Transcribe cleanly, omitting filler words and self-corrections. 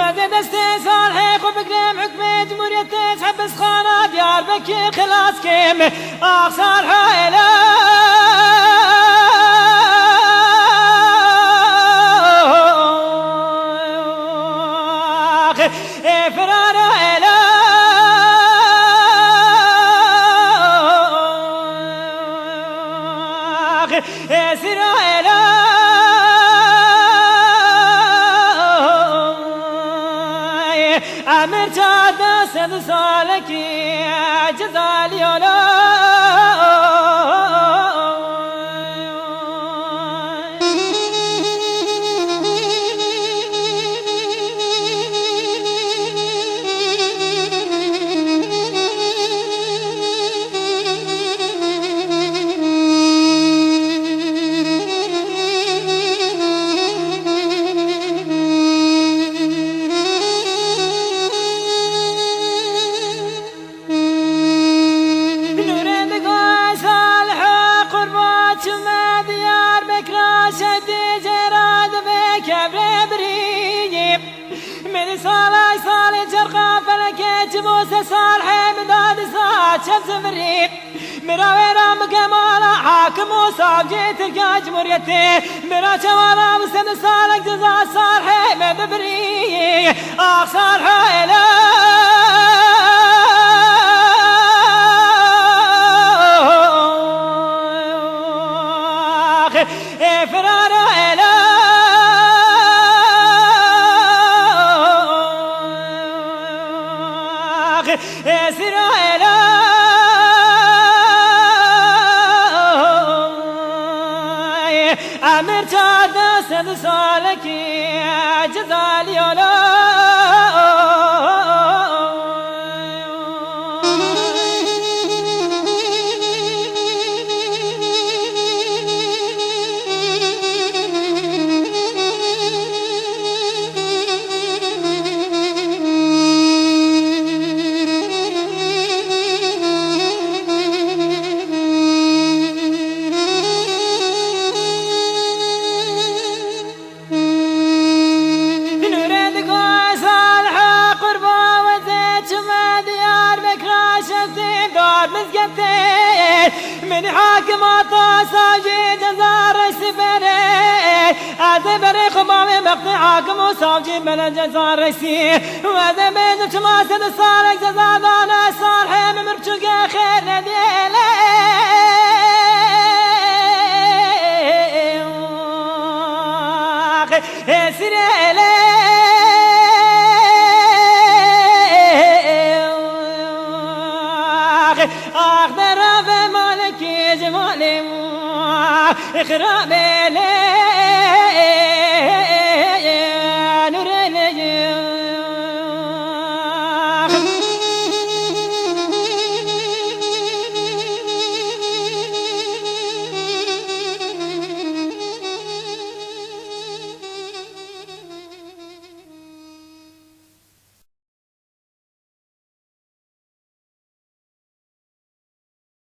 وذا دست صالح وبقرم حكم جمهورية حبس خانة ديار بكي خلاص كيم صالح إله فرار إله سر إله أمر جاد سد سالكي جزالي موسى صالح من داد ساعة شمس مريب مراوينا مكمالا حاكم وصاب جيت القاج مريتي مرا شوالا وسن صالح جزاء صالح من بري صالح إله فرار إله سر إله أمر جاد سد سالكي جزالي من حاكم عطاساجي جزار السفري أدبري خمامي مقطع حاكم وصاجي بلا جزار رسي وهذا بيزو شماسة الصالح جزار دانا صالح ممرشق خير نديلي سري إلي أخضر في مالكي جمالي إخرابي لي